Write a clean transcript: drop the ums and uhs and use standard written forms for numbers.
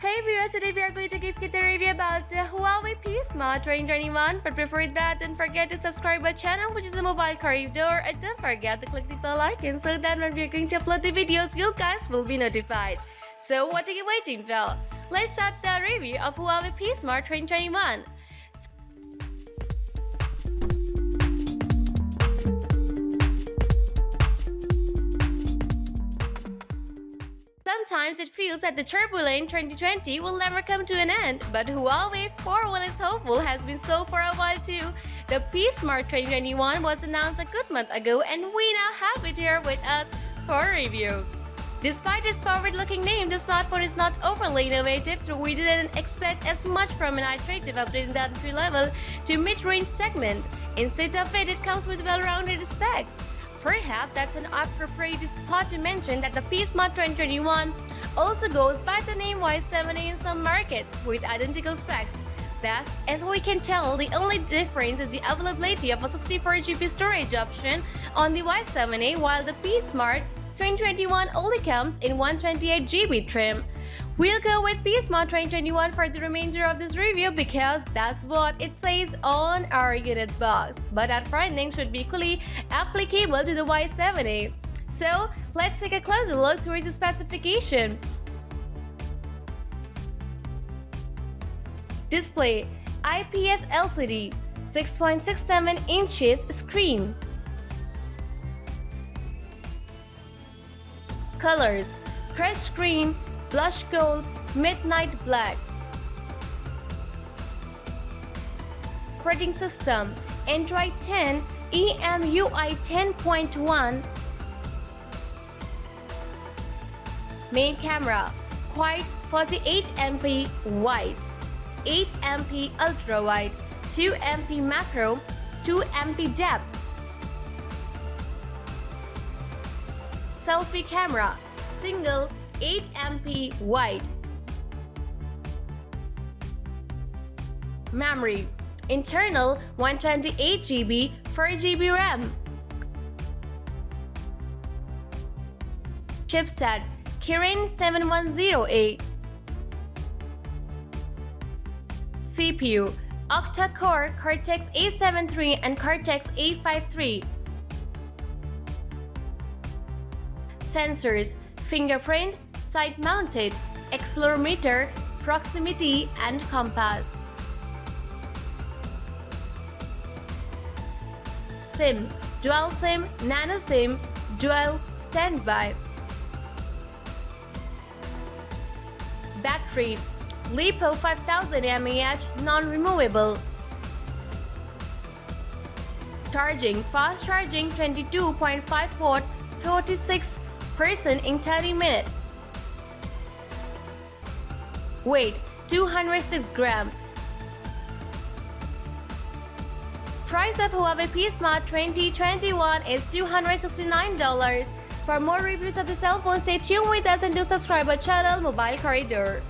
Hey viewers, today we are going to give you the review about the Huawei P Smart 2021. But before that, don't forget to subscribe our channel, which is the mobile corridor, and don't forget to click the bell icon so that when we are going to upload the videos, you guys will be notified. So what are you waiting for? Let's start the review of Huawei P Smart 2021. Sometimes it feels that the turbulent 2020 will never come to an end, but Huawei, for one is hopeful, has been so for a while too. The P Smart 2021 was announced a good month ago, and we now have it here with us for review. Despite its forward-looking name, the smartphone is not overly innovative, so we didn't expect as much from an iterative update in the entry-level to mid-range segment. Instead of it comes with well-rounded specs. Perhaps that's an appropriate spot to mention that the P Smart 2021 also goes by the name Y7A in some markets with identical specs. Thus, as we can tell, the only difference is the availability of a 64GB storage option on the Y7A, while the P Smart 2021 only comes in 128GB trim. We'll go with P Smart 2021 for the remainder of this review because that's what it says on our unit box. But that branding should be equally applicable to the Y7A. So let's take a closer look through the specification. Display: IPS LCD, 6.67 inches screen. Colors: crushed green, blush gold, midnight black. Operating system: Android 10, EMUI 10.1. Main camera: quite 48MP wide, 8MP ultra wide, 2MP macro, 2MP depth. Selfie camera: single, 8MP wide. Memory: internal 128GB, 4GB RAM. Chipset: Kirin 710A. CPU: octa-core Cortex A73 and Cortex A53. Sensors: fingerprint, side-mounted, accelerometer, proximity, and compass. SIM: dual SIM, nano SIM, dual standby. Battery: LiPo 5000 mAh, non-removable. Charging: fast charging 22.5 volt, 46% in 30 minutes. Weight: 206 grams. Price of Huawei P Smart 2021 is $269. For more reviews of the cell phone, stay tuned with us and do subscribe our channel Mobile Corridor.